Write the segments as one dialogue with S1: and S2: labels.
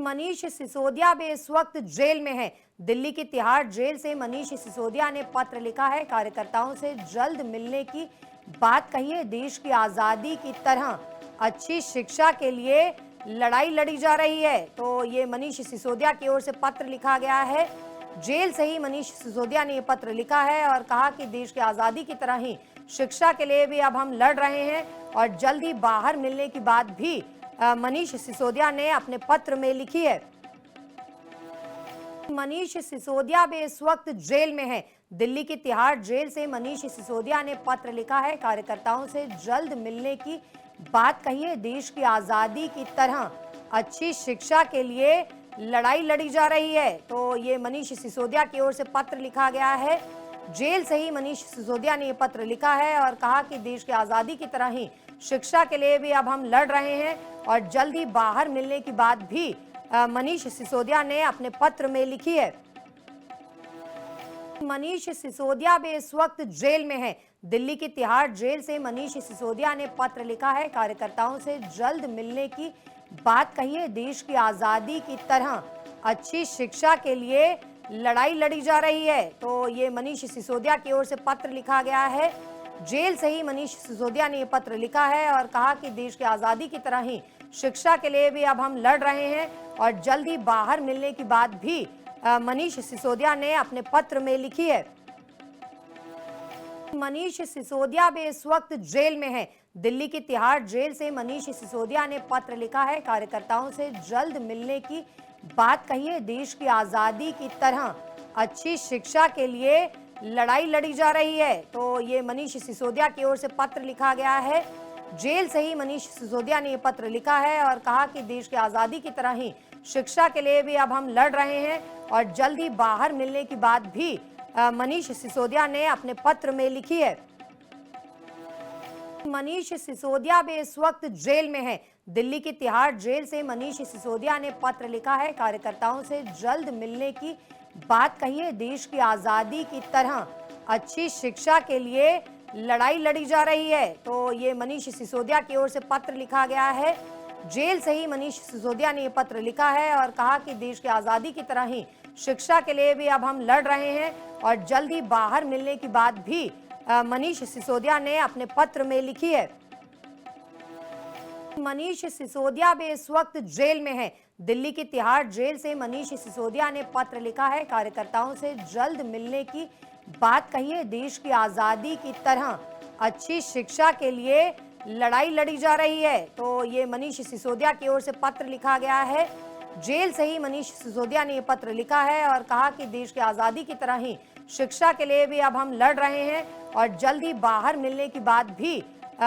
S1: मनीष सिसोदिया भी इस वक्त जेल में है। दिल्ली की तिहाड़ जेल से मनीष सिसोदिया ने पत्र लिखा है, कार्यकर्ताओं से जल्द मिलने की बात कही है। देश की आजादी की तरह अच्छी शिक्षा के लिए लड़ाई लड़ी जा रही है। तो ये मनीष सिसोदिया की ओर से पत्र लिखा गया है। जेल से ही मनीष सिसोदिया ने ये पत्र लिखा है और कहा कि देश की आजादी की तरह ही शिक्षा के लिए भी अब हम लड़ रहे हैं और जल्द ही बाहर मिलने की बात भी मनीष सिसोदिया ने अपने पत्र में लिखी है। मनीष सिसोदिया भी इस वक्त जेल में है। दिल्ली की तिहाड़ जेल से मनीष सिसोदिया ने पत्र लिखा है, कार्यकर्ताओं से जल्द मिलने की बात कही है। देश की आजादी की तरह अच्छी शिक्षा के लिए लड़ाई लड़ी जा रही है। तो ये मनीष सिसोदिया की ओर से पत्र लिखा गया है। जेल से ही मनीष सिसोदिया ने ये पत्र लिखा है और कहा कि देश की आजादी की तरह ही शिक्षा के लिए भी अब हम लड़ रहे हैं और जल्द ही बाहर मिलने की बात भी मनीष सिसोदिया ने अपने पत्र में लिखी है। मनीष सिसोदिया भी इस वक्त जेल में है। दिल्ली की तिहाड़ जेल से मनीष सिसोदिया ने पत्र लिखा है, कार्यकर्ताओं से जल्द मिलने की बात कही है। देश की आजादी की तरह अच्छी शिक्षा के लिए लड़ाई लड़ी जा रही है। तो ये मनीष सिसोदिया की ओर से पत्र लिखा गया है। जेल से ही मनीष सिसोदिया ने ये पत्र लिखा है और कहा कि देश की आजादी की तरह ही शिक्षा के लिए भी अब हम लड़ रहे हैं और जल्द ही बाहर मिलने की बात भी मनीष सिसोदिया ने अपने पत्र में लिखी है। मनीष सिसोदिया भी इस वक्त जेल में है। दिल्ली की तिहाड़ जेल से मनीष सिसोदिया ने पत्र लिखा है, कार्यकर्ताओं से जल्द मिलने की बात कही है। देश की आजादी की तरह अच्छी शिक्षा के लिए लड़ाई लड़ी जा रही है। तो ये मनीष सिसोदिया की ओर से पत्र लिखा गया है। जेल से ही मनीष सिसोदिया ने ये पत्र लिखा है और कहा कि देश की आजादी की तरह ही शिक्षा के लिए भी अब हम लड़ रहे हैं और जल्द ही बाहर मिलने की बात भी मनीष सिसोदिया ने अपने पत्र में लिखी है। मनीष सिसोदिया भी इस वक्त जेल में है। दिल्ली की तिहाड़ जेल से मनीष सिसोदिया ने पत्र लिखा है, कार्यकर्ताओं से जल्द मिलने की बात कही है। देश की आजादी की तरह अच्छी शिक्षा के लिए लड़ाई लड़ी जा रही है। तो ये मनीष सिसोदिया की ओर से पत्र लिखा गया है। जेल से ही मनीष सिसोदिया ने ये पत्र लिखा है और कहा कि देश की आजादी की तरह ही शिक्षा के लिए भी अब हम लड़ रहे हैं और जल्द ही बाहर मिलने की बात भी मनीष सिसोदिया ने अपने पत्र में लिखी है। मनीष सिसोदिया भी इस वक्त जेल में है। दिल्ली की तिहाड़ जेल से मनीष सिसोदिया ने पत्र लिखा है, कार्यकर्ताओं से जल्द मिलने की बात कही है। देश की आजादी की तरह अच्छी शिक्षा के लिए लड़ाई लड़ी जा रही है। तो ये मनीष सिसोदिया की ओर से पत्र लिखा गया है। जेल से ही मनीष सिसोदिया ने ये पत्र लिखा है और कहा कि देश की आजादी की तरह ही शिक्षा के लिए भी अब हम लड़ रहे हैं और जल्द ही बाहर मिलने की बात भी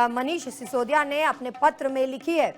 S1: मनीष सिसोदिया ने अपने पत्र में लिखी है।